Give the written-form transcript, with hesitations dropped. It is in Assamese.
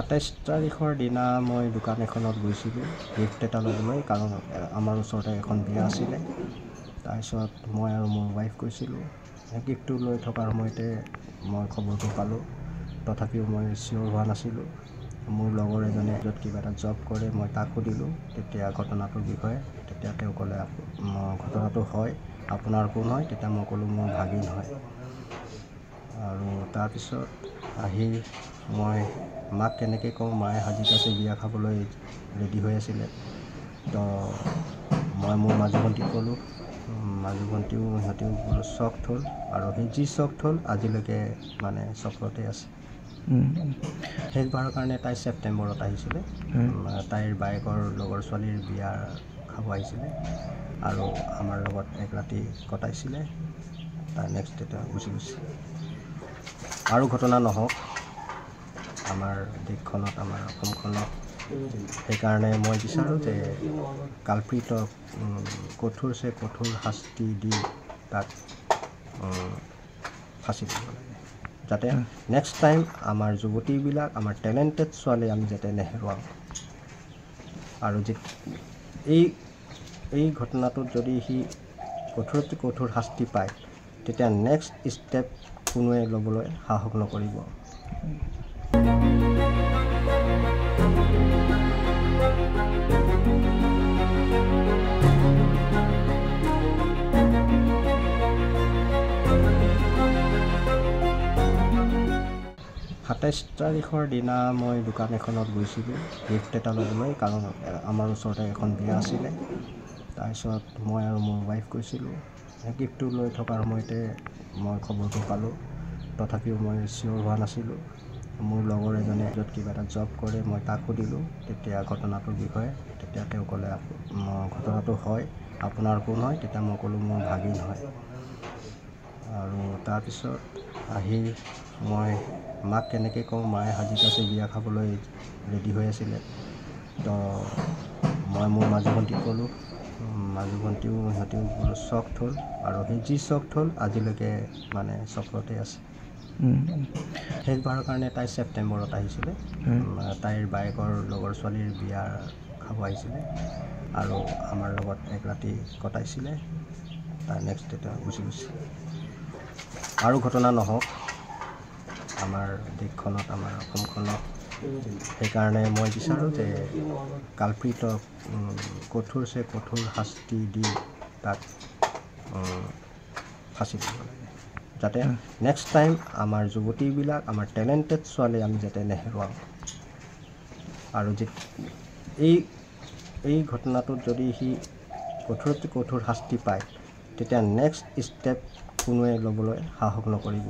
27 তাৰিখৰ দিনা মই দোকান এখনত গৈছিলোঁ গিফ্ট এটা ল'বলৈ, কাৰণ আমাৰ ওচৰতে এখন বিয়া আছিলে। তাৰপিছত মই আৰু মোৰ ৱাইফ গৈছিলোঁ। গিফ্টটো লৈ থকাৰ সময়তে মই খবৰটো পালোঁ, তথাপিও মই চিয়'ৰ হোৱা নাছিলোঁ। মোৰ লগৰ এজনে য'ত কিবা এটা জব কৰে, মই তাক সুধিলোঁ তেতিয়া ঘটনাটোৰ বিষয়ে। তেতিয়া তেওঁ ক'লে ঘটনাটো হয়, আপোনাৰ কোন হয়? তেতিয়া মই ক'লোঁ মোৰ ভাগিন হয়। আৰু তাৰপিছত আহি মই মাক কেনেকৈ কওঁ, মায়ে সাজি কাচি বিয়া খাবলৈ ৰেডি হৈ আছিলে। তো মই মোৰ মাজু ভণ্টিক ক'লোঁ, মাজু ভণ্টিও সিহঁতেও বোলো শ্বকড হ'ল, আৰু সেই যি শ্বকড হ'ল আজিলৈকে মানে চক্ৰতে আছে। শেষবাৰৰ কাৰণে তাই ছেপ্টেম্বৰত আহিছিলে। তাইৰ বায়েকৰ লগৰ ছোৱালীৰ বিয়া খাব আহিছিলে আৰু আমাৰ লগত এক ৰাতি কটাইছিলে। তাৰ নেক্সট ডে গুচি গৈছে। আৰু ঘটনা নহওক আমাৰ দেশখনত, আমাৰ অসমখনত। সেইকাৰণে মই বিচাৰোঁ যে কালপ্ৰিটক কঠোৰছে কঠোৰ শাস্তি দি তাক ফাঁচি দিব লাগে, যাতে নেক্সট টাইম আমাৰ যুৱতীবিলাক, আমাৰ টেলেণ্টেড ছোৱালী আমি যাতে নেহেৰুৱাওঁ। আৰু এই ঘটনাটোত যদি সি কঠোৰতকৈ কঠোৰ শাস্তি পায়, তেতিয়া নেক্সট ষ্টেপ কোনোৱে ল'বলৈ সাহস নকৰিব। 27 তাৰিখৰ দিনা মই দোকান এখনত গৈছিলোঁ গিফ্ট এটা ল'বলৈ, কাৰণ আমাৰ ওচৰতে এখন বিয়া আছিলে। তাৰপিছত মই আৰু মোৰ ৱাইফ গৈছিলোঁ। গিফ্টটো লৈ থকাৰ সময়তে মই খবৰটো পালোঁ, তথাপিও মই চিয়'ৰ হোৱা নাছিলোঁ। মোৰ লগৰ এজনে য'ত কিবা এটা জব কৰে, মই তাক সুধিলোঁ তেতিয়া ঘটনাটোৰ বিষয়ে। তেতিয়া তেওঁ ক'লে ঘটনাটো হয়, আপোনাৰ কোন হয়? তেতিয়া মই ক'লোঁ মোৰ ভাগিন হয়। আৰু তাৰপিছত আহি মই মাক কেনেকৈ কওঁ, মায়ে সাজি কাচি বিয়া খাবলৈ ৰেডি হৈ আছিলে। তো মই মোৰ মাজু ভণ্টিক ক'লোঁ, মাজু ভণ্টিও সিহঁতেও বোলো শ্বকড হ'ল, আৰু সেই যি শ্বকড হ'ল আজিলৈকে মানে চক্ৰতে আছে। শেষবাৰৰ কাৰণে তাই ছেপ্টেম্বৰত আহিছিলে। তাইৰ বায়েকৰ লগৰ ছোৱালীৰ বিয়া খাব আহিছিলে আৰু আমাৰ লগত এক ৰাতি কটাইছিলে। তাৰ নেক্সট ডে গুচি গৈছে। আৰু ঘটনা নহওক আমাৰ দেশখনত, আমাৰ অসমখনত। সেইকাৰণে মই বিচাৰোঁ যে কালপ্ৰিটক কঠোৰছে কঠোৰ শাস্তি দি তাক ফাঁচি দিব লাগে, যাতে নেক্সট টাইম আমাৰ যুৱতীবিলাক, আমাৰ টেলেণ্টেড ছোৱালী আমি যাতে নেহেৰুৱাওঁ। আৰু এই ঘটনাটোত যদি সি কঠোৰতকৈ কঠোৰ শাস্তি পায়, তেতিয়া নেক্সট ষ্টেপ কোনোৱে ল'বলৈ সাহস নকৰিব।